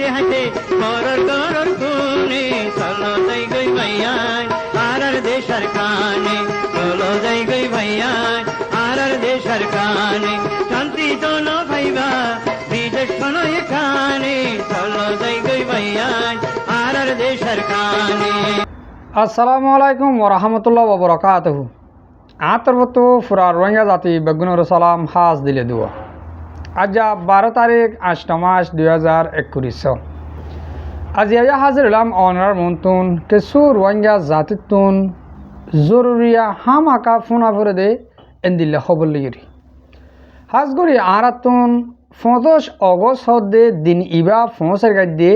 হাসে হাসে করর করর খুনে চলো যাই গই ভাইয়ান আর দেশের কানে চলো যাই গই ভাইয়ান আর দেশের কানে শান্তি জন ভাইবা বিদেশ শোনো এখানে চলো যাই গই ভাইয়ান আর দেশের কানে। আসসালামু আলাইকুম ওরহমতুল্লাহ ওবরাকাতুহু। আতরবতো ফুরা রোহিঙ্গা জাতি বেগুনের সালাম হাজ দিলে দুয়া। আজ 12 তারিখ 8 মাস 2021 আজ হাজির হলাম অনার মন্তুন কিছু রোহিঙ্গা জাতিতুন জরুরিয়া হামাকা ফোনা করে দে এন্দিল্লা খবর লিগিরি হাজগরি আরাতুন 25 অগস্ট হদে দিন ইবা 5 গাই দিয়ে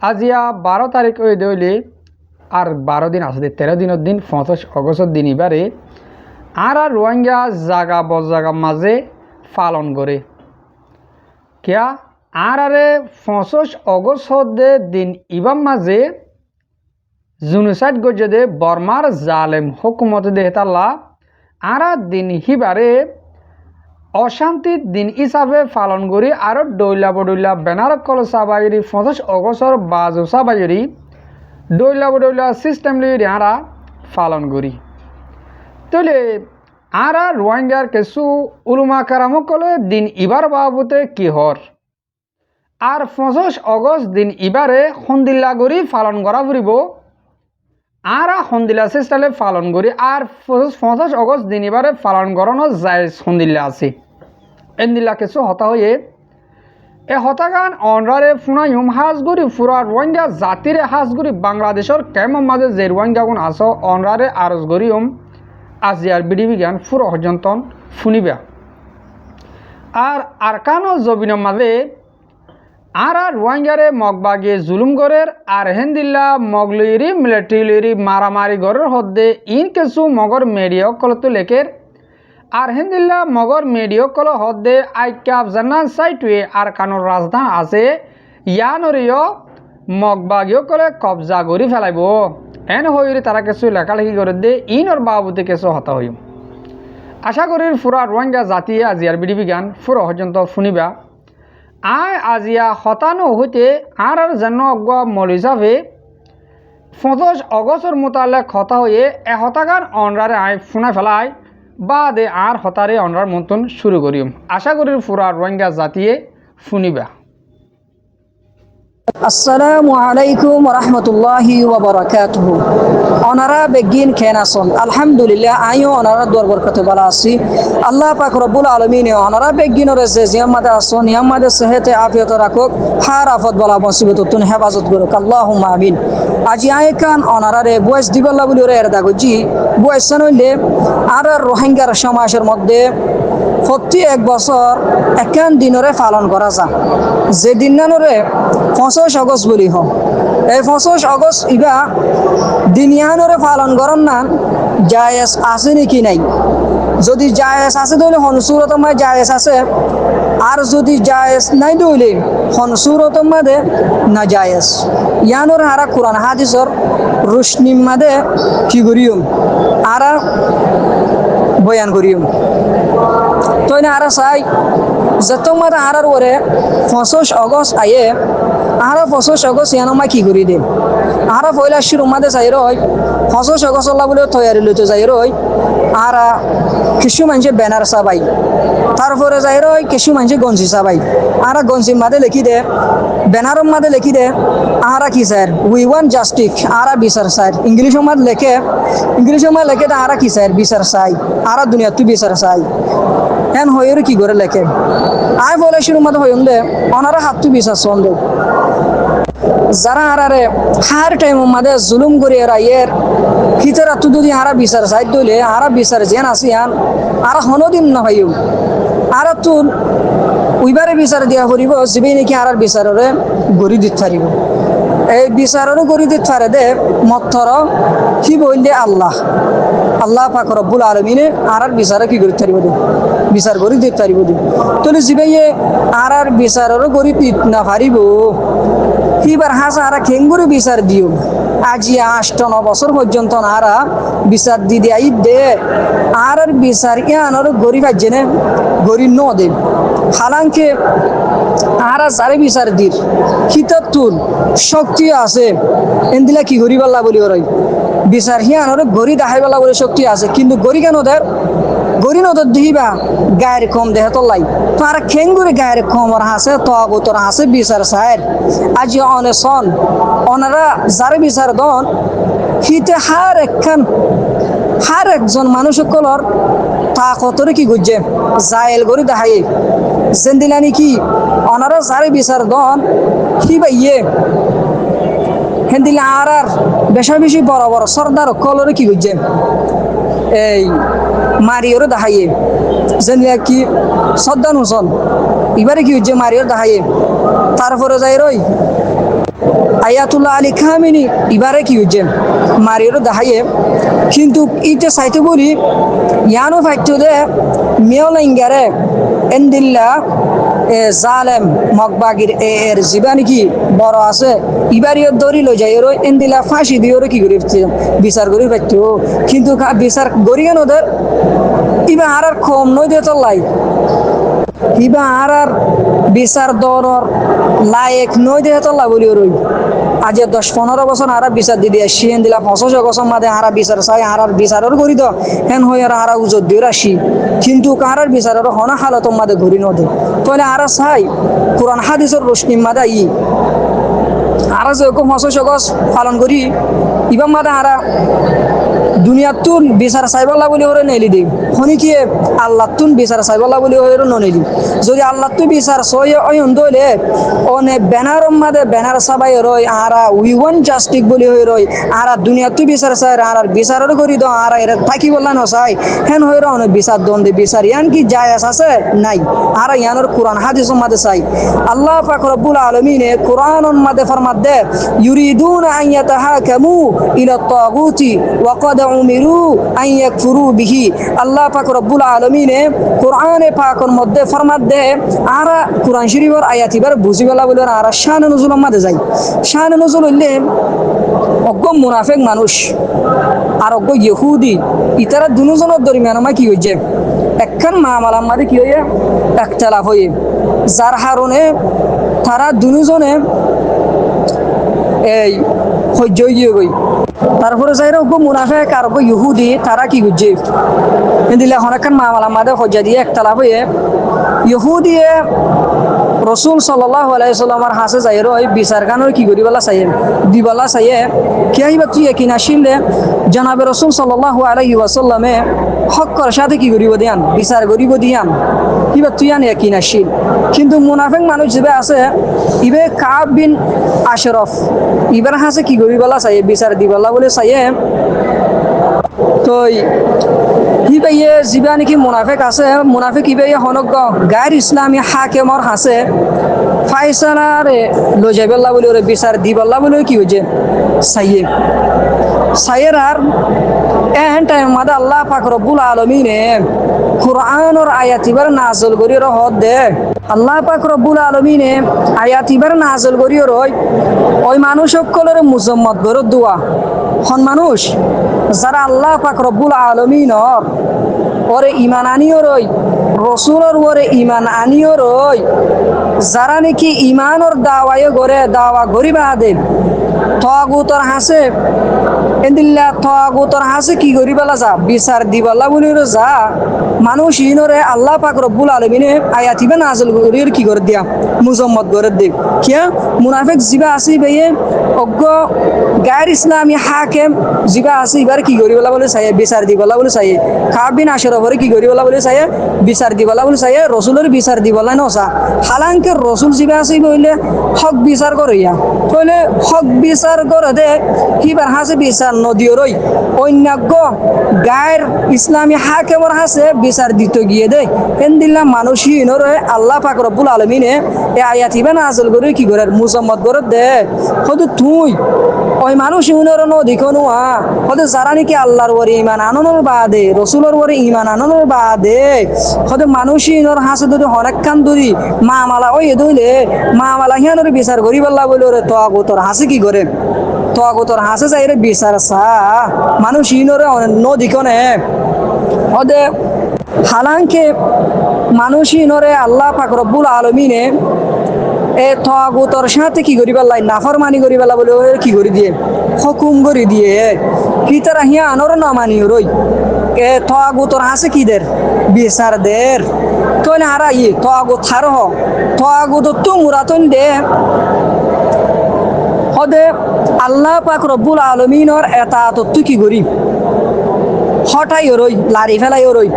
আজিয়া 12 তারিখ ওই দইলে আর 12 দিন আছে 13 দিনের দিন 25 অগস্টের দিন এবারে আর রোহিঙ্গা জাগা বজাগা মাঝে পালন করে কিয়া আরে 25 অগস্ট হদে দিন ইবাম মাঝে জুনুসাইড গজে দে বর্মার জালেম হুকুমত দেহতাল্লা আর দিন হিবারে অশান্তির দিন হিসাবে পালন করি আর ডইলা বডইলা বেনার কল সাবাইরি 25 অগস্টর বাজু সাবাইরি ডইলা বডইলা সিস্টেম লিয়ে আরা পালন করি তাহলে আরা রোহিঙ্গার কিছু উলুমা কারামক কলে দিন ইবার বাবুতে কি হর আর 25 অগস্ট দিন ইবারে সন্দিল্লা করি পালন করা ফুরিব আরা সন্দিল্লা সিস্টেমে পালন করি আর 25 অগস্ট দিন ইবারে পালন করানো যায় সন্দিল্লা আছে এন্দিল্লা কিছু হতা হয়ে এ হতাগান অনরারে ফুনাইম হাজগুড়ি ফুরা রোহিঙ্গা জাতিরে হাজগুড়ি বাংলাদেশের কেমন মাঝে যে রোহিঙ্গাগুন আস অনরারে আরজ গরিয়ম আজিয়ার বিডিবি জ্ঞান ফুরো হজন্তন ফুনিবা আর আরকানো জবিনের মাঝে আর রোহিঙ্গারে মগবাগে জুলুম গরের আর হেন্দিল্লা মগলইরি মিলিটারি মারামারি গরের হদ্দে ইন কিছু মগর মেডিয়া কলতো লেখের আর হেন্দিল্লা মগর মেডিও কল হদ্দে আইকাপ জান্নান সাইটুয়ে আর কানোর রাজধান আছে ইয়ানরিও মগবাগিও কলে কবজা করি ফেলাইব এন হইরে তারা কিছু লেখালেখি করে দে ইনর বাবুতে কিছু হতা হইম আশা করি ফুরা রোহিঙ্গা জাতি আজিয়ার বিডিবি গান ফুরো পর্যন্ত শুনিবা আয় আজিয়া হতানো হইতে আর যেন অজ্ঞা মল হিসাবে 25 অগস্টের মোতালেক হতা হয়ে এ হতাগান অনরারে আয় ফুনা ফেলায় বাদে আর হতারে অনরার মতন শুরু করিম আশা করি ফুরা রোহিঙ্গা জাতিয়ে শুনিবা। আসসালামু আলাইকুম রহমতুল্লাহি ওয়াবারাকাতুহু। অনারা বেগিন খেনাসন আলহামদুলিল্লাহ আইও অনারা দরবার করতে বলা আছি আল্লাহ পাক রব্বুল আলামিন অনারা বেগিনের যে জিয়ামাদে আসন ইয়ামাদে সেহতে আফিয়ত রাখুক হার আফত বলা মুসিবত তুন হেফাজত করুক আল্লাহুম্মা আমিন। আজি আইকান অনারারে বয়স দিবাল্লা বলি ওরে এরদা গজি বয়স হইলে আর রোহিঙ্গার সমাজের মধ্যে প্রতি 1 বছর একান দিনরে পালন করা যায় যে দিনানরে 25 অগস্ট বলি হম এই 25 অগস্ট ইবা দিনিয়ানরে পালন করার না জায়েজ আছে নাকি নাই যদি জায়েজ আছে তাহলে হনসুরত মায় জায়েজ আছে আর যদি জায়েজ নাই তাহলে হনসুরত মাদে না জায়েজ ইয়ানোর হারা কোরআন হাদিসর রুশনিম মাদে কি করিম আর বয়ান করিম তো না আর চাই যত মাদে হারার ওরে 25 অগস্ট আয়ে আর 25 অগস্ট ইয়ানো কি করি দিন আর পয়লা শুরু মাদে চাই রয় 25 অগস্ট আল্লাহ বলে তৈরি লইতে যাই রয় আর কিছু মানুষে ব্যানার চাবাই তারপরে যাই রয় কিছু মানুষে গঞ্জি চাবাই আর গঞ্জির মাদে লিখি দে ব্যানারের মাদে লিখি দে আর কি স্যার উই ওয়ান্ট জাস্টিস আর বিচার চাই ইংলিশের মাদ লেখে আর কি স্যার বিচার চাই আর দুনিয়া তুই বিচার চাই এন হয়ের কি করে লেখে আয় বলে শুরু মাদে হইম দে ওনারা হাত তুই বিচার চল দে যারা আরারে হার টাইম মাদে জুলুম করে রাইয়ের ভিতরে তুই যদি হারা বিচার চাই দইলে হারা বিচার যেন আসি আন আর হনদিন না হইম আর তুন উইবারে বিচার দিয়া করিব যিবি নাকি আর বিচাররে গড়ি দিতে পারিব এই বিচাররও গড়ি দিতে পারে দে মত্থর কি বললে আল্লাহ পাক রব্বুল আলামিনে আর বিচারে কি গড়ি পারিব দে বিচার গড়ি দিতে পারিব দে তাহলে যিবাইয়ে আর বিচাররও গড়ি দিতে না পারিব এবার হাসা আর কেঙ্গুরি বিচার দিও আজি 8-9 বছর পর্যন্ত আরা বিচার দি দেই দে আর বিচার ইয়ানোর গরিব জেনে গরিব ন দে হালাঙ্কে আরা যারে বিচার দির কিতাব তুল শক্তি আছে এন্দিলা কি গরি পাল্লা বলি ওরাই বিচার হিয়ান ওরে গরি দেখাই পাল্লা বলে শক্তি আছে কিন্তু গরি কেন ওদের গরি নদর দিহিবা গায়ের কম দেহ তোলাই তো আর খেঙ্গুরি গায়ের কম ওর হাসে তগতর হাসে বিচার সাহের আজি অনেসন ওনারা যারে বিচার দন হিতে হার একজন মানুষ সকলর তাকতরে কি গুজে জায়েল গরি দেখাই জেন্দিলানি কি ওনারা যারে বিচার দন কি বাইয়ে হেন্দিলে আর বেশা বেশি বড় বড় সর্দার কলরে কি গুজে এই মারিওরে দেখাইয়ে জেন্দিলা কি সদ্দান হুসন এবারে কি হচ্ছে মারিওর দেখাইয়ে তারপরে যাই রই আয়াতুল্লাহ আলী খামিনি এবারে কি হচ্ছে মারিওর দেখাইয়ে কিন্তু ইতে চাইতে বলি ইয়ানো ফাইতো দে মেয়লাইঙ্গারে এন্দিল্লা জালেম মগবাগির এর জীবানি কি বড় আছে ইবারিও দড়ি লই যায় ওই এন্দিলা ফাঁসি দিয়ে ওরে কি করে বিচার করি পাইতো কিন্তু বিচার করি কেন ওদের ইবা আর কম নই দিয়ে তো লাই ইবা আর বিচার দরর লায়ক নই দিয়ে তো লা বলি ওই আজ 10-15 বছর হারা বিচার দিদি আসি এন্দিলা 25 বছর মাঝে হারা বিচার চাই হারার বিচারের করি তো হেন হয়ে আর হারা উজত দিয়ে আসি কিন্তু কারার বিচারের হনা হালত মাঝে ঘুরি নদে তাহলে হারা চাই কোরআন হাদিসের রোশনি মাদা হারা যেরকম 25 গজ পালন করি ইবাম মাদা হারা দুনিয়ার তুন বিচার চাইবলা বলে ওরে নেলি দিই শনি কি আল্লাহ তুন বিচার চাইবলা বলে ওরে ননেলি যদি আল্লাহ তু বিচার সয়ে অয়ন দইলে অনে ব্যানার মাদে ব্যানার সাবাই রই আরা উই ওয়ান্ট জাস্টিস বলি হয়ে রই আরা দুনিয়ার তু বিচার চাই আর বিচারের করি দ আর এর থাকি বললা ন চাই হেন হয়ে অনেক বিচার দন্দে বিচার ইয়ান কি জায়েজ আছে নাই আর ইয়ানোর কোরআন হাদিসের মাদে চাই আল্লাহ পাক রব্বুল আলামিনে কোরআনের মাদে ফরমাত দে ইউরিদুনা আন ইয়াতাহাকামু ইলা তাগুতি ওয়া قد امروا ان يكفروا به আল্লাহ পাক রব্বুল আলামিনে কোরআনে পাকের মধ্যে ফরমাত দে আর কোরআন শরীফের আয়াত এবার বুঝিবেলা বলে আর শান নজুল মাদে যাই শান নজুল হইলে অজ্ঞ মুনাফিক মানুষ আর অজ্ঞ ইহুদি ইতারা দুজনের দরমিয়ান মা কি হইছে একখান মামলার মধ্যে কি হইছে ইখতিলাফ হয়ে যার কারণে তারা দুজনে এই সহ্য হয়ে গই তারপরে যাইরা গো মুনাফিক আর গো ইহুদি তারা কি করছে এদিলে অনেকখান মামলা মাদে হজ্জা দিয়ে একতলাফ হয়ে ইহুদিয়ে রসুল সাল্লাল্লাহু আলাইহি সাল্লামের হাসে যাইরো এই বিচার গানোর কি করিবালা চাইয়ে দিবালা চাইয়ে কি আইবা তুই কি নাশিলে জনাবে রসুল সাল্লাল্লাহু আলাইহি ওয়াসাল্লামে হকর সাথে কি করিব দিয়ান বিচার করিব দিয়ান কিবা তুই আন কি নাশিল কিন্তু মুনাফিক মানুষ যে আছে ইবে কাব বিন আশরাফ ইবার হাসে কি করিবালা চাইয়ে বিচার দিবালা বলে চাইয়ে তো কি ভাইয়ে যিবা নাকি মুনাফিক আছে মুনাফিক কি ভাইয়ে হনক গায়ের ইসলামী হাকেমর হাসে ফাইসালারে লো যাবেল্লা বলে ওরে বিচার দিবাল্লা বলে কি হয়েছে সাইয়ের আর এন টাইম মাদা আল্লাহ পাক রব্বুল আলামিনে কুরআনের আয়াত ইবার নাযিল করি রহত দে আল্লাহ পাক রব্বুল আলামিনে আয়াত ইবার নাযিল করি রই ওই মানুষ সকলের মুজাম্মত গর দোয়া হন মানুষ যারা আল্লাহ পাক রব্বুল আলামিনের ওরে ঈমান আনিও রই রসুলের ওরে ঈমান আনিও রই যারা নাকি ঈমানের দাওয়ায় গরে দাওয়া গরিবা দে তাগুতর হাসে এদিল্লা তাগুতর হাসে কি গরিবালা যা বিচার দিবালা বলি যা মানুষ ইনরে আল্লাহ পাক রব্বুল আলামিনে আয়াতিবে নাযিল করির কি করে দিয়া মুজাম্মত করে দে কিয়া মুনাফিক জিবা আসি ভাইয়ে অজ্ঞ গায়ের ইসলামী হাকেম জিবা আসি এবার কি গরিবালা বলে চাই বিচার দিবালা বলে চাই কাবিন আশরাফরে কি গরিবালা বলে চাই বিচার দিবালা বলে চাই রসুলের বিচার দিবালা নসা হালাঙ্কে রসুল জিবা আসি বইলে হক বিচার করিয়া কইলে হক বিচার করে দে কিবার হাসে বিচার নদীয় রই অন্যাগ্য গায়ের ইসলামী হাকেমর হাসে বিচার দিতে গিয়ে দে এন্দিল্লা মানুষই নরে আল্লাহ পাক রব্বুল আলামিনে এ আয়াত ইবা নাযিল করে কি করে মুজাম্মত করে দে হয়তো তুই ওই মানুষ ইউনের নদী কোনো হয়তো যারা নাকি আল্লাহর ওরে ঈমান আননের বাদে রসুলের ওরে ঈমান আননের বাদে হয়তো মানুষই ইনর হাসে ধরে অনেকখান ধরি মামালা ওই দইলে মামালা হিয়ানোর বিচার করি বললা বলে ওরে তোর হাসে কি করে তোর হাসে যাই রে বিচার সা মানুষ ইনরে নদী কনে হদে হালাঙ্কে মানুষ ইনরে আল্লাহ পাক রব্বুল আলামিনে এ তগুতর সাথে কি করি পেলাই নাফরমানি করি পেলা বলে কি করে দিয়ে হুকুম করে দিয়ে কি তারা হিয়া আনর না মানি রই এ তগুতর হাসে কি দের বিচার দের তো না হারা ই তগুত হার হ তগুত তো মুরাতন দে হদে আল্লাহ পাক রব্বুল আলমিনর এটা তত্ত্ব কি করি হঠাই রই লারি ফেলাই রই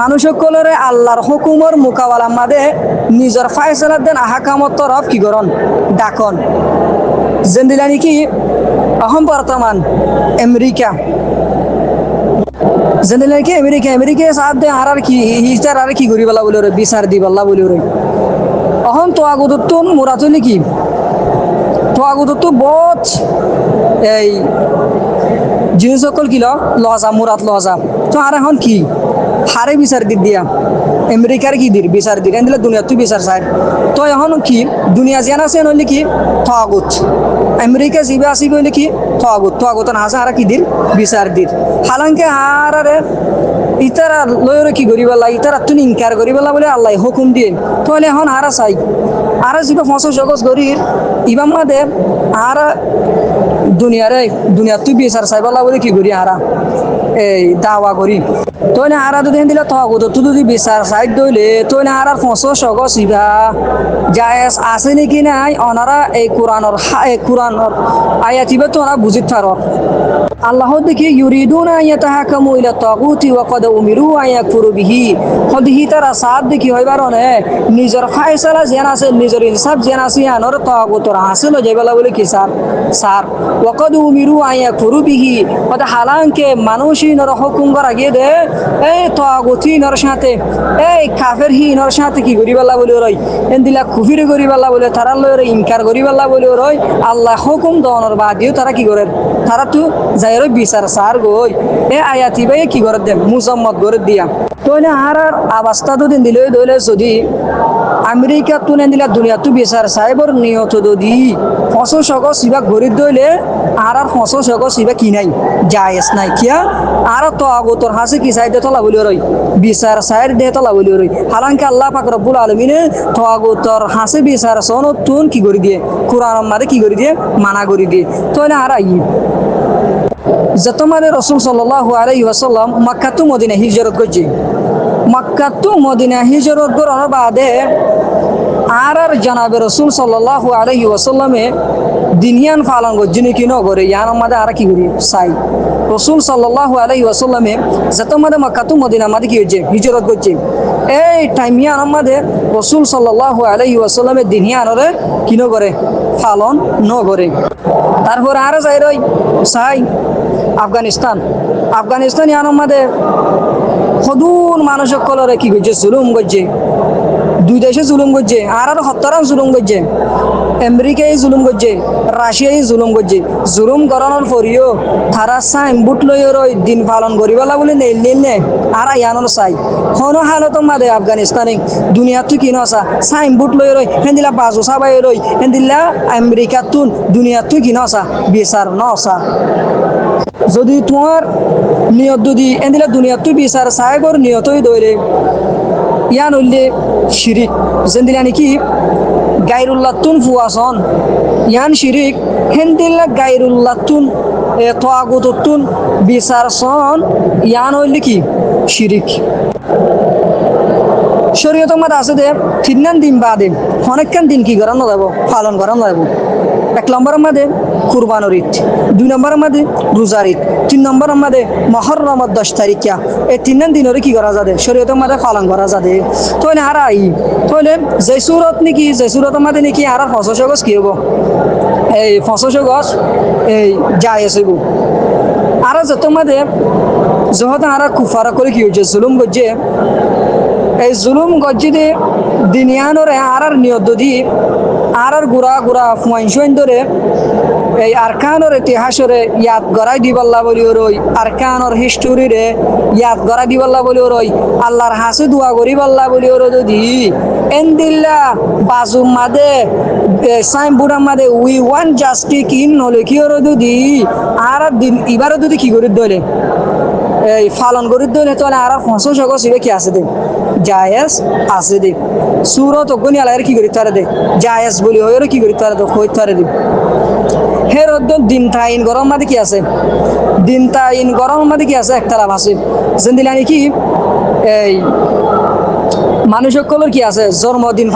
মানুষ সকলরে আল্লাহর হুকুমর মোকাবেলা মাদে নিজের ফায়সালার দেন আহাকামত তরফ কি করন ডাকন জেন্দিলা নাকি অহম বর্তমান আমেরিকা জেন্দিলা নাকি আমেরিকা সাথ দে আর কি হিস্টার আর কি করি বলা বলে রে বিচার দি বল্লা বলে রে অহম তো আগত মুরাত নাকি তো আগত বহুত এই জিনিস সকল কি লজা মুরাত লজা তো আর এখন কি হারে বিচার দিক দিয়া আমেরিকার কি দির বিচার দিক দিলে দুনিয়া তুই বিচার চাই তো এখন কি দুনিয়া জিয়ান আছে নইলে কি থগুত আমেরিকা জিবে আসি কইলে কি থগুত না আছে আর কি দির বিচার দির হালাঙ্কে হারারে ইতারা লয়রে কি করি বলা ইতারা তুই ইনকার করি বলা বলে আল্লাহ হুকুম দিয়ে তাহলে এখন হারা চাই আর জিবে ৫০ জগৎ গরির ইবাম মাদে আর দুনিয়া তুই বিচার চাই বলা বলে কি করি হারা এই দাওয়া করি তো না হারা যদি দিলে থগুত তুই যদি বিচার চাই দইলে তো না হারার ৫০ জগৎ ইবা জায়েজ আছে নাকি নাই ওনারা এই কোরআনের আয়াতিবে তো ওরা বুঝিত পারো আল্লাহ দেখি ইউরিদুনা ইয়াতাহাকামু ইলা তাগুতি ওয়া ক্বাদ উমিরু আন ইয়াকফুরু বিহি হদিহি তারা সাদ দেখি হইবার নে নিজের ফায়সালা যেন আছে নিজের ইনসাফ যেন আছে আনর তাগুতর হাসিল যাইবালা বলে কি স্যার ওয়া ক্বাদ উমিরু আন ইয়াকফুরু বিহি ওটা হালাঙ্কে মানুষই নর হুকুম করা গিয়ে দে এই তাগুতি নর সাথে এই কাফের হি নর সাথে কি করিবালা বলে রই এন্দিলা কুফির করিবালা বলে তারা লরে ইনকার করিবালা বলে রই আল্লাহ হুকুম দনর বাদিও তারা কি করে তারা তো যাইরো বিচার সার গই এ আয়াতি ভাই কি করে দেন মুসাম্মত করে দিয়া তো না হারার অবস্থা তো দিন দিলে দইলে যদি আমেরিকা তুনে দিলা দুনিয়া তু বিচার সাহেবর নিয়ত যদি ৫০ জগৎ সিবা গরিব দইলে আর ৫০ জগৎ সিবা কি নাই জায়েজ নাই কিয়া আর তো আগতর হাসে কি সাইডে তোলা বলি রই বিচার সাইড দে তোলা বলি রই হালাঙ্কে আল্লাহ পাক রব্বুল আলামিনে তো আগতর হাসে বিচার সনদ তুন কি করে দিয়ে কোরআন মারে কি করে দিয়ে মানা করে দিয়ে তো না আর আই যতমানে রসুল সাল্লাল্লাহু আলাইহি ওয়াসাল্লাম মক্কা টু মদিনা হিজরত করছে মক্কা টু মদিনা হিজরত করার বাদে আর জনাবে রসুল সাল্লাল্লাহু আলাইহি ওয়াসাল্লামে দিনিয়ান পালন করছে নাকি নগরে ইয়ার আমাদের আর কি করি চাই রসুল সাল্লাল্লাহু আলাইহি ওয়াসাল্লামে যতমানে মক্কা টু মদিনা আমাদের কি হচ্ছে হিজরত করছে এই টাইম ইয়ার আমাদের রসুল সাল্লাল্লাহু আলাইহি ওয়াসাল্লামে দিনিয়ানরে কি নগরে পালন নগরে তারপর আর যাই রই চাই আফগানিস্তান ইয়ার আমাদের সদুন মানুষ সকলরে কি করছে জুলুম করছে দুই দেশে জুলুম করছে আর হত্যারাম জুলুম করছে আমেরিকায় জুলুম করছে রাশিয়ায় জুলুম করছে জুলুম করানোর পরিও তারা সাইন বুট লই রই দিন পালন করিবেলা বলে নেই আর ইয়ানোর চাই কোনো হালত মাদে আফগানিস্তানে দুনিয়া তুই কিনো আসা সাইন বুট লই রই হেন্দিলা বাজু সাবাই রই হেন্দিলা আমেরিকা তুন দুনিয়া তুই কিনো আসা বিচার ন আসা যদি তোমার নিয়ত যদি এদিলা দুনিয়া তুই বিচার সাহেবর নিয়তই দৌড়ে ইয়ান হইলে শিরিক যেন দিলা নাকি গাইরুল্লাহ তুন ফুয়াসন ইয়ান শিরিক হেন্দিল্লা গাইরুল্লাহ তুন তোয়াগুতুন বিচার সন ইয়ান হইলে কি শিরিক শরীয়ত মাদ আছে দে 3 দিন বাদে অনেকখান দিন কি করানো যাব পালন করানো যাব 1 নম্বরের মধ্যে কুরবানোর ঈদ 2 নম্বরের মধ্যে রোজার ঈদ 3 নম্বরের মধ্যে মুহররমের 10 তারিখিয়া এই 3 দিনের কি করা যাবে শরীয়তের মধ্যে পালন করা যাবে তো না আর আই তাহলে যে সুরতের মধ্যে নাকি আর ৫০ গজ কি হব এই ৫০ গজ এই জায়েজ হইব আর যত মধ্যে যত আর কুফারা করে কি হচ্ছে জুলুম করছে এই জুলুম গজ্জিদে দিনিয়ানরে আর নিয়ত দি আর গুড়া ফুয়াইন ধরে এই আরকানোর ইতিহাসরে ইয়াদ গড়াই দিবাল্লা বলি রই আরকানোর হিস্টোরিরে ইয়াদ গড়াই দিবাল্লা বলি রই আল্লাহর হাসে দোয়া করিবাল্লা বলি ওর যদি এন্দিল্লা বাজুম মাদে সাইনবোর্ডের মাদে উই ওয়ান জাস্টিস ইন হলে কি ওর যদি আর দিন এবারও যদি কি করি দলে এই পালন করি দলে তাহলে আর ৫০ গজ কি আছে দে জায়েজ আছে দে সুরত অগ্নি আলাইয়ের কি করি তারে দে জায়েজ বলি হয়েরও কি করি তারে দে হই তারে দিব হের দিন তাইন গরম মাঝে কি আছে দিন তাইন গরম মাঝে কি আছে একটা লাভ আছে জেন্দিলানি কি এই মানুষ সকলের কি আছে জন্মদিন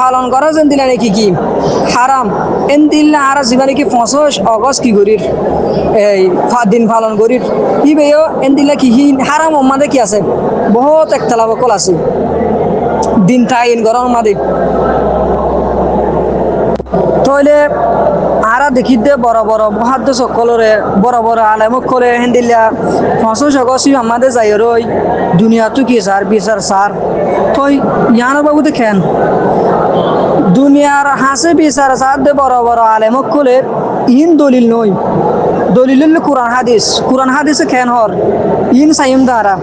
পালন করা যেন দিলে নাকি কি হারাম এন দিল না আর জীবনে কি 25 অগস্ট কি করির এই দিন পালন করির কি বেও এন দিলে কি হারাম আমাদের কি আছে বহুত একতলা বকল আছে দিন তাইন গরম মাদে তইলে আরা দেখি দে বড় বড় মহাদ্দ সকলরে বড় বড় আলেমক করে হেন্দিল্লা 25 অগস্ট আমাদের যাই রই দুনিয়া তো কি স্যার বিচার স্যার তই ইয়ানো বাবু দেখেন দুনিয়ার হাসে বিচার স্যার দে বড় বড় আলেমক করে ইন দলিল নই দলিল কোরআন হাদিসে খেন হর ইন সাইম দ্বারা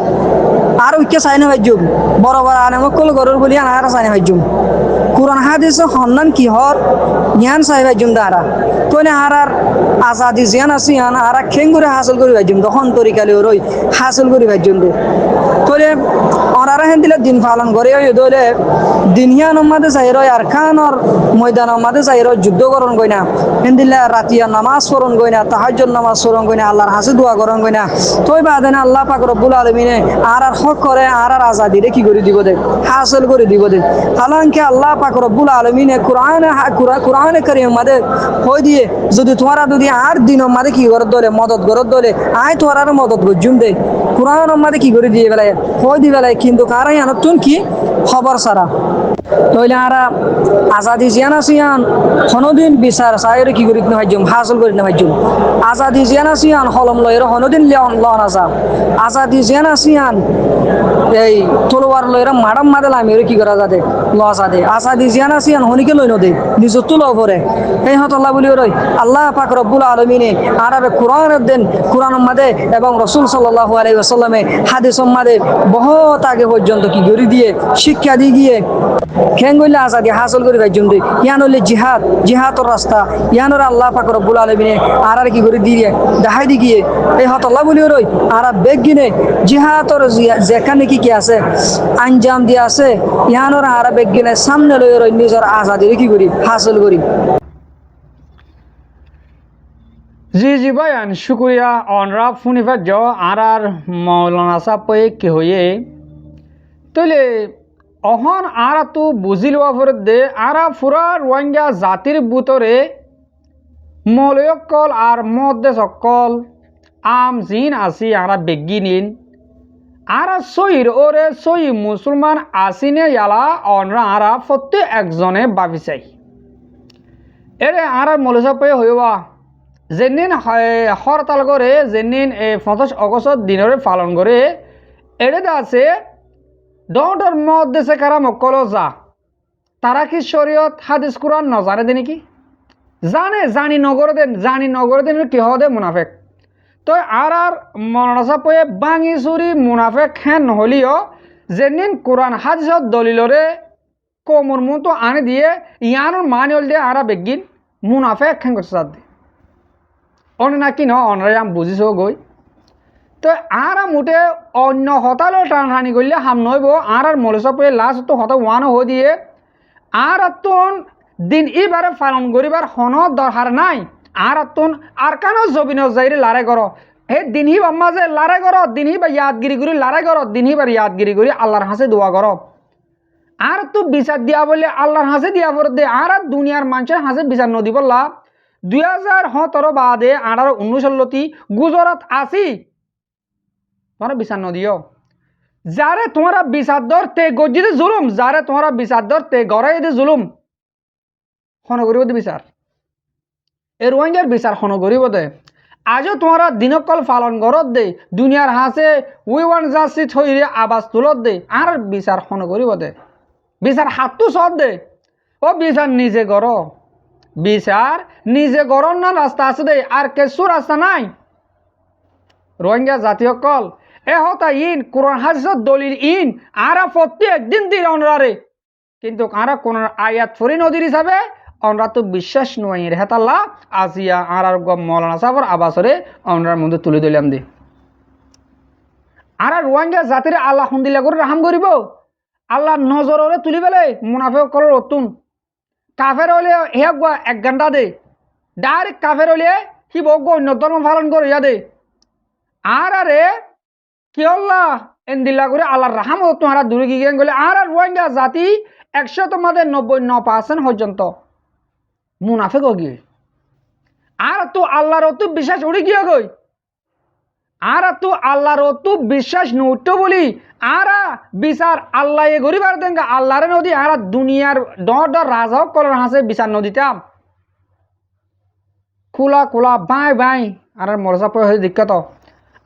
আর উইকে সাইনে ভাইজুম বড় বড় আলেমক কল গরুর বলি আর সাইনে ভাইজুম কোরআন হাদিসে হন্নান কি হর জ্ঞান সাহেব ভাইজুম দ্বারা তোনে আর আজাদি জিয়ান আসি আর খেঙ্গুরে হাসিল করি ভাইজুম তখন তরিকালে রই হাসিল করি ভাইজুম দে তোলে অনারা হেন দিলে দিন পালন করে দলে দিনহিয়ান মাদে যাই রয় আর খানর ময়দান মাদে যাই রয় যুদ্ধ করন গই না হেন দিলে রাতিয়া নামাজ পড়ন গই না তাহাজ্জুদ নামাজ পড়ন গই না আল্লাহর হাসি দোয়া করন গই না তোই বাদে না আল্লাহ পাক রব্বুল আলামিনে আর হক করে আর আজাদি রে কি করে দিব দে হাসিল করে দিব দে হালাঙ্কে আল্লাহ পাক রব্বুল আলামিনে কোরআনে কারীম মাদে হই দিয়ে যদি আর দিন মাদে কি করে দলে মদত করত দলে আয় তোরার মদত গজুম দে কোরআন মাদে কি করে দিয়ে বেলায় হই দি বেলায় কিন্তু কারাই আনতুন কি খবর সারা তইলে আরা আজাদি জিয়ান আসিয়ান হনদিন বিচার সাইরে কি করিত না ভাইজুম হাসিল করিত না ভাইজুম আজাদি জিয়ান আসিয়ান হলম লয়ের হনদিন লন আসা আজাদি জিয়ান আসিয়ান এই তলোয়ার লয়ের মাডাম মাদেল আমি কি করা যাতে লসা দে আজাদি জিয়ান আসিয়ান হনিকে লই নদে নিজ তুলো পরে এই হতল্লাহ বলি রই আল্লাহ পাক রব্বুল আলামিনে আরাবে কোরআনের দেন কোরআন মাদে এবং রাসূল সাল্লাল্লাহু আলাইহি ওয়াসাল্লামে হাদিস মাদে বহুত আগে পর্যন্ত কি করে দিয়ে শিক্ষা দিয়ে গিয়ে খেঙ্গইলে আজাদি হাসিল করে ভাইজুম দে ইয়ান হইলে জিহাদর রাস্তা ইয়ানর আল্লাহ পাক রব্বুল আলামিনে আর কি করে দিয়ে দেখাই দি গিয়ে এই হতল্লাহ বলি রই আর বেগিনে জিহাদর যেখানে কি আছে আঞ্জাম দিয়ে আছে ইয়ানর আর বেগিনে সামনে লই রই নিজের আজাদি কি করি হাসিল করি জি ভাইয়ান শুক্রিয়া অনরা ফুনিফাত জ আর মৌলানা সাহেব কি হয়ে তইলে অহন আর তো বুঝি লওয়া ফরত দে আর ফুরা রোহিঙ্গা জাতির ভিতরে মলয়কল আর মধ্যে সকল আম জিন আসি আরা বেগি নিন আর সইর ওরে সই মুসলমান আসিনে ইয়ালা অনরা আরা প্রত্যেক একজনে ভাবি চাই এরে আর মৌলসা পেয়ে হইবা যেদিন হরতাল করে যেদিন 25 অগস্ট দিনরে পালন করে এটাতে আছে দৌড়র মধ্যে সে কারা মক্কল যা তারা কি শরীয়ত হাদিস কোরআন ন জানে দে নাকি জানি নগর দেন কি হদে মুনাফেক তো আর মনাসা পয়ে বাঙি চুরি মুনাফেক খেন নহলিও যেদিন কোরআন হাদিসত দলিলরে কোমর মতো আনি দিয়ে ইয়ানোর মানিয়ল দিয়ে আর বেগিন মুনাফেক খেন করছে দে অন্য নাকি ন অনরাই আম বুঝিছো গই তো আর মুঠে অন্য হতালো টানি করলে হাম নইব আর মলসা পয়ে লাস্ট তো হতা ওয়ানো হয়ে দিয়ে আর তুন দিন ইবারে পালন করিবার হন দরকার নাই আর তুন আর কানো জবিন যাইরে লারে কর হে দিনহি বাম্মা যে লারে কর দিনহি বা ইয়াদগিরি করি লারে কর দিনহি বার ইয়াদগিরি করি আল্লাহর হাসে দোয়া কর আর তো বিচার দিয়া বলে আল্লাহর হাসে দিয়া পর দে আর দুনিয়ার মানুষের হাসে বিচার নদী বললা 2017 বাদে 19 গুজরাট আসি তোমরা বিচার নদিও যারে তোমরা বিচার দর তে গজ্জিতে জুলুম যারে তোমরা বিচার দর তে গড়াই দে জুলুম হন করিব দে বিচার এ রোহিঙ্গার বিচার হন করিব দে আজও তোমরা দিনকল পালন করত দে দুনিয়ার হাসে উই ওয়ান জাসি থইরে আবাস তুলত দে আর বিচার হন করিব দে বিচার হাতু সব দে ও বিচার নিজে গর বিচার নিজে গরম না রাস্তা আছে দে আর কিছু রাস্তা নাই রোহিঙ্গা জাতীয় কল এ হতা ইন কোরআন হাদিসত দলিল ইন আরা প্রত্যেক দিন দিন অনরারে কিন্তু আরা কোন আয়াত ফরি নদীর হিসাবে আমরা তো বিশ্বাস নয় রেহাতাল্লাহ আসিয়া আর মৌলানা সাহেবর আবাসরে অনরার মধ্যে তুলে দিলাম দে আর রোহিঙ্গা জাতির আল্লাহ হুন্দিলা করে রাহাম করিব আল্লাহ নজরে তুলি পেলে মুনাফেক করার অতুন কাফের হলে হে এক ঘন্টা দে ডাইরেক্ট কাফের হলে সি বজ্ঞ অন্য ধর্ম পালন করে ইয়া দে আর আরে কি আল্লাহ এন্দিল্লা করে আল্লাহর রাহাম তোমারা দূরে গিয়ে গেলে আর রোহিঙ্গা জাতি 99% পর্যন্ত মুনাফেক গিয়ে আর তো আল্লাহর অত বিশ্বাস উড়ে গিয়ে গই আর তো আল্লাহর অত বিশ্বাস নউট বলি আর বিচার আল্লাহ এ গরিবার দেন আল্লাহর নদী আর দুনিয়ার ডর ডর রাজা কলার হাসে বিচার নদীতাম খোলা খোলা বাই বাই আর মরসা পয়সা দিক্কত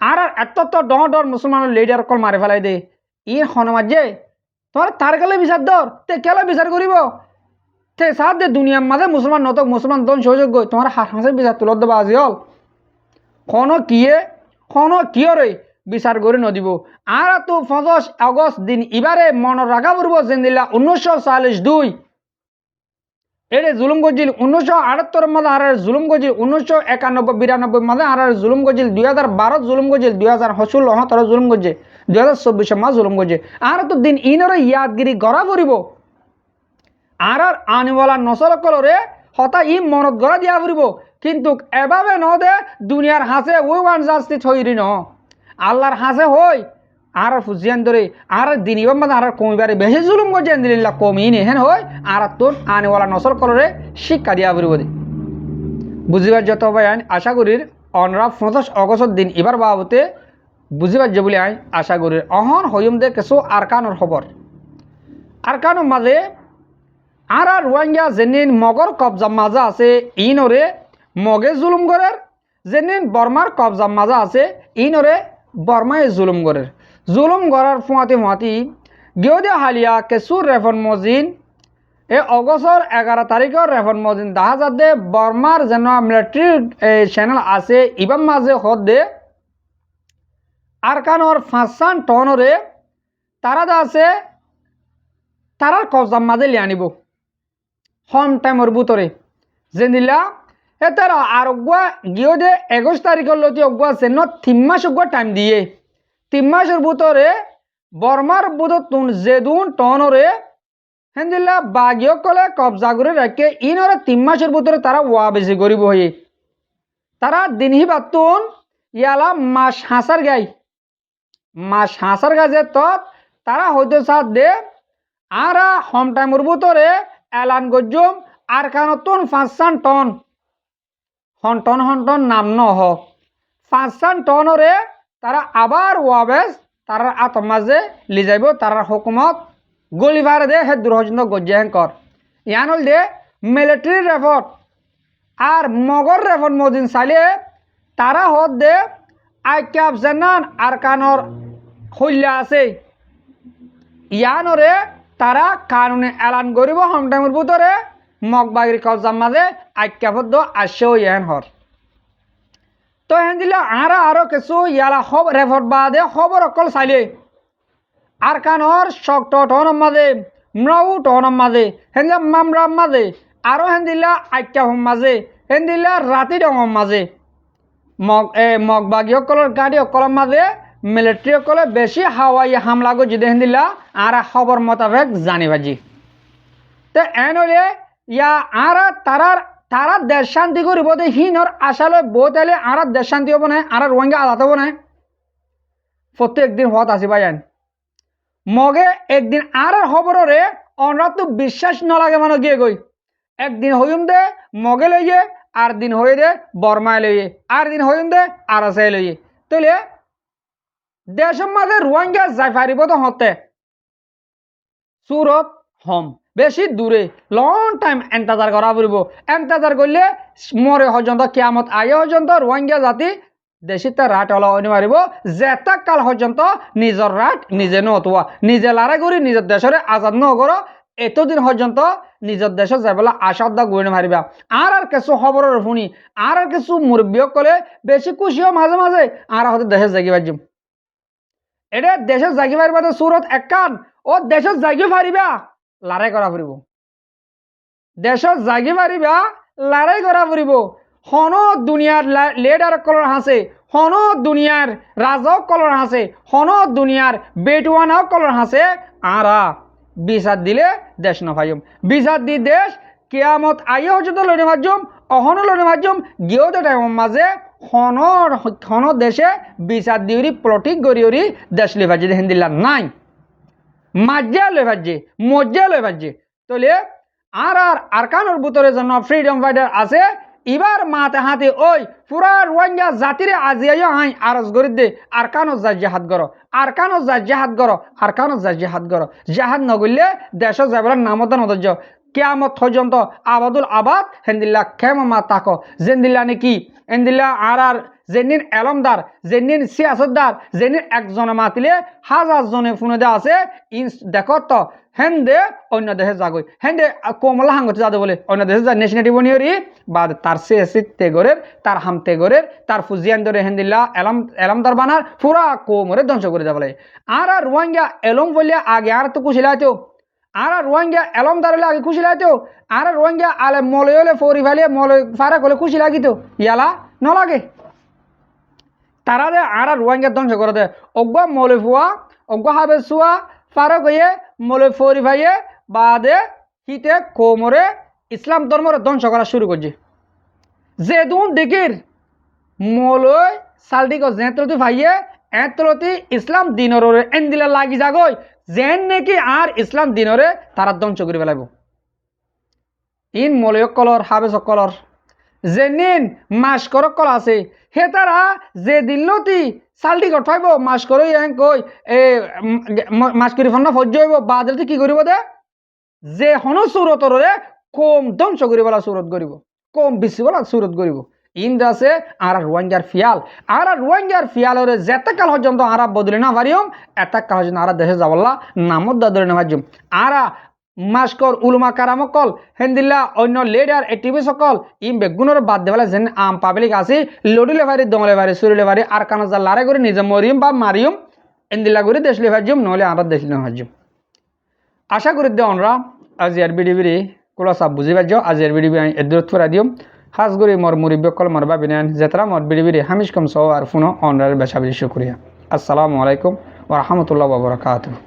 আর এত তো ডর ডর মুসলমানের লিডার কল মারি ফেলাই দে ই হনমাজে তোমার তার গেলে বিচার দর তে কেলে বিচার করিব তে সাথ দে দুনিয়ার মাঝে মুসলমান নতক মুসলমান দন সহযোগ তোমার হাসে বিচার তুলত দেবা আজি হল কোনো কিয়রে বিচার করে নদিব আর তো ৫ আগস্ট দিন এবারে মন রাখা পড়ব যেদিলা 1942 এরে জুলুম গজিল 1978 মাঝে আর জুলুম গজিল 1991-92 মাঝে আর জুলুম গজিল 2012 জুলুম গজিল 2016 জুলুম গজে 2024 মাঝে জুলুম গজে আর তো দিন ইনরে ইয়াদগিরি গড়া পড়ব আর আনিওয়ালা নসল কলরে হতা ই মনত গড়া দিয়া পড়ব কিন্তু এভাবে ন দে দুনিয়ার হাসে ওই ওয়ান জাস্তি থইরি ন আল্লাহর হাসে হই আর ফুজিয়ান ধরে আর দিন ইবাম আর কমিবারে বেশি জুলুম গজে আলহামদুলিল্লাহ কমিনি হেন হই আর তোর আনেওয়ালা নসল কলরে শিক্ষা দিয়া পড়ব দে বুঝিবার যত ভাই আইন আশা করির অনরা ৫ আগস্ট দিন এবার বাবতে বুঝিবার যে বলে আইন আশা করির অহন হইম দে কিছু আরকানোর খবর আরকানোর মাঝে আর রোহিঙ্গা যেনিন মগর কবজা মাজা আছে ইনরে মগে জুলুম করের যেনিন বর্মার কবজা মাজা আছে ইনরে বর্মায় জুলুম করের জুলুম করার ফুয়াতি গিয়ে হালিয়া কেসুর রেফন মজিন এ অগস্টর 11 তারিখের রেফন মজিন দেখা যাতে বর্মার যেন মিলিটারি চ্যানেল আছে ইবাম মাঝে হদ দে আরকানোর 5 টনরে তারা আছে তারার কবজা মাঝে লিয়ে আনিব হম টাইমর ভিতরে যেদিলা এ তারা আর গিয়ে দে 21 তারিখের লতি অগুয়া আছে ন 3 মাস অগুয়া টাইম দিয়ে 3 মাসের ভিতরে বর্মার বুধ যেদুন টনরে হেন্দিল্লা বাগিও কলে কবজা করে রাখে ইনরে 3 মাসের ভিতরে তারা ওয়া বেশি করিব হয়ে তারা দিনহি বাতুন ইয়ালা মাস হাসার গাছে তত তারা হয়তো সাথ দে আর হম টাইমর ভিতরে এলান গজ্জুম আর কানতুন 5 টন হন্টন নাম ন হ 5 টনরে তারা আবার ওয়াবেস তারা আতম মাঝে লি যাইব তারা হুকুমত গলি ভাড়ে দে হে দুর্হজন্য গজ্জেন কর ইয়ান হল দে মিলিটারি রেফট আর মগর রেফট মদিন চাইলে তারা হদ দে আইক্যাপ জেনান আর কানর হইলা আছে ইয়ানরে তারা কানুনে এলান করিব হম টাইমের ভিতরে মগবাগির কবজার মাঝে আইক্যাপদ আসেও ইয়ান হর তো হেন দিলে আরো কিছু ইয়ালা হব রেফট বাদে খবর অকল চাইলে আর কানর শক্ত টনের মাঝে মরাউ টনের মাঝে হেন মামরার মাঝে আরো হেন দিলা আইক্যাপর মাঝে হেন দিলা রাতি ডঙর মাঝে মগবাগী সকলের গাড়ি সকলের মাঝে মিলিটারি সকলে বেশি হাওয়াই হামলা করে যদি হেন দিলা আর খবর মোতাবেক জানি বাজি তো এন হলে ইয়া আর তারা দেশ শান্তি করিব দে হিনর আশালৈ বহুত এলে আর দেশ শান্তি হব না আর রোহিঙ্গা আলাদা হব না প্রত্যেক দিন হত আসি ভাই মগে একদিন আর খবরে অনরা তো বিশ্বাস নলাগে মানে গিয়ে গই একদিন হইম দে মগে লইয়ে আর দিন হয়ে দে বর্মায় লইয়ে আর দিন হইম দে আর আছে লইয়ে তাইলে দেশের মাঝে রোহিঙ্গা যাই পারিব তো হতে সুরত হম বেশি দূরে লং টাইম এন্তাজার করা পড়ব এন্তাজার করলে মরে পর্যন্ত কিয়ামত আগে পর্যন্ত রোহিঙ্গা জাতি দেশিতে রাট হলা হইনি মারিব যেটা কাল পর্যন্ত নিজের রাট নিজে নতুয়া নিজে লড়াই করি নিজের দেশের আজাদ নগর এতদিন পর্যন্ত নিজের দেশে যাই বলে আশাদ্দা গুণে মারিবা আর কিছু খবরের শুনি আর কিছু মুরব্বী কলে বেশি খুশিও মাঝে মাঝে আর হয়তো দেশে জাগি পারিম এটা দেশে জাগি পারিবা তো সুরত একান ও দেশে জাগি পারিবা লড়াই করা ফুরিব দেশত জাগি পারিবা লড়াই করা ফুরিব হন দুনিয়ার লিডার কলর হাসে হন দুনিয়ার রাজাও কলর হাসে হন দুনিয়ার বেটওয়ানাও কলর হাসে আরা বিচার দিলে দেশ নভাইম বিচার দি দেশ কেয়ামত আইয়ে হজত লড়ে মাধ্যম অহন লড়ে মাধ্যম গিয়েও তো টাইম মাঝে হন দেশে বিচার দিউরি প্রটিক গড়িউরি দেশ লেভাজি হিন্দিল্লা নাই মাজ্জা লেভাজি মজ্জা লেভাজি তাহলে আর আরকানোর ভিতরে জন্য ফ্রিডম ফাইটার আছে এবার মাতে হাতে ওই পুরা রোহিঙ্গা জাতিরে আজিয়াইও আই আরজ গরি দে আরকানো যা জেহাদ করো আরকানো যা জেহাদ করো আরকানো যা জেহাদ করো জেহাদ নগরলে দেশ যাবার নামত নদর্য কেয়ামত পর্যন্ত আবাদুল আবাদ হেন্দিল্লা খেম মা তাকো জেন্দিল্লা নাকি এন্দিল্লা আর যেদিন এলমদার যেদিন সিয়াসতদার যেদিন একজনে মাতিলে হাজার জনে ফোনে দেওয়া আছে দেখো তো হেন্দে অন্য দেশে যাগই হেন্দে কোমলা হাঙ্গতে যাদে বলে অন্য দেশে যা নেশনালিটি বনিয়রি বা তার সিয়াসি তেগরের তার হাম তেগরের তার ফুজিয়ান ধরে হেন্দিল্লা এলমদার বানার পুরা কোমরে ধ্বংস করে যাবলে আর রোহিঙ্গা এলম বললে আগে আর তো কুশিলাইতেও আর রোহিঙ্গা এলমদার হলে আগে খুশি লাগতো আর রোহিঙ্গা আলে মলে হলে ফরি ফেলিয়ে মলে ফারা করলে খুশি লাগিত ইয়ালা নলাগে তারা দে আর রোহিঙ্গা ধ্বংস করে দে অজ্ঞ মলে ফুয়া অজ্ঞ হাবে শুয়া ফারা গিয়ে মলে ফরি ভাইয়ে বাদে হিতে কোমরে ইসলাম ধর্মরে ধ্বংস করা শুরু করছে যে দুন দিকির মলই সালটিক জেঁতলতি ভাইয়ে এতলতি ইসলাম দিনর এন্দিলা লাগি যাগই যেন নাকি আর ইসলাম দিনরে তারা ধ্বংস করে ফেলাইব ইন মলয় কলর হাবেস কলর যেনিন মাস করক কল আছে হে তারা যে দিল্লতি সালটি গঠাইব মাস করে কই এ মাস করে ফন্না ফজ্জ হইব বাদলতে কি করিব দে যে হন সুরতরে কম ধ্বংস করি বলা সুরত করিব কম বেশি বলা সুরত করিব ইন্দ আছে আর রোহিঙ্গার ফিয়াল আর রোহিঙ্গার ফিয়ালরে যেতে কাল পর্যন্ত আরা বদলে না পারিম এত কাল পর্যন্ত আরা দেশে যাবল্লা নামত দাদরে না পারিম আরা মাস্কর উলমা কারামকল হেন্দিল্লা অন্য লিডার এটিভি সকল ইম বেগুনের বাদ দেবেলা যেন আম পাবলিক আছে লড়িলে পারি দমলে পারি সুরিলে পারি আর কানজা লারে করে নিজে মরিম বা মারিম এন্দিল্লা করে দেশলে ভাজ্যম নহলে আমরা দেশলে না ভাজ্যম আশা করি দে আমরা আজ আর বিডিবিরি কোলা সব বুঝি পারছ আজ আর বিডিবি এদরত ফুরা দিম হাজ করি মোর মুরিব্যকল মোর বাবিনান যেতরা মোর বিডিবিরি হামিশ কম সহ আর ফোনো অনরার বেশা বেশি শুক্রিয়া আসসালামু আলাইকুম ওয়া রাহমাতুল্লাহি ওয়া বারাকাতুহু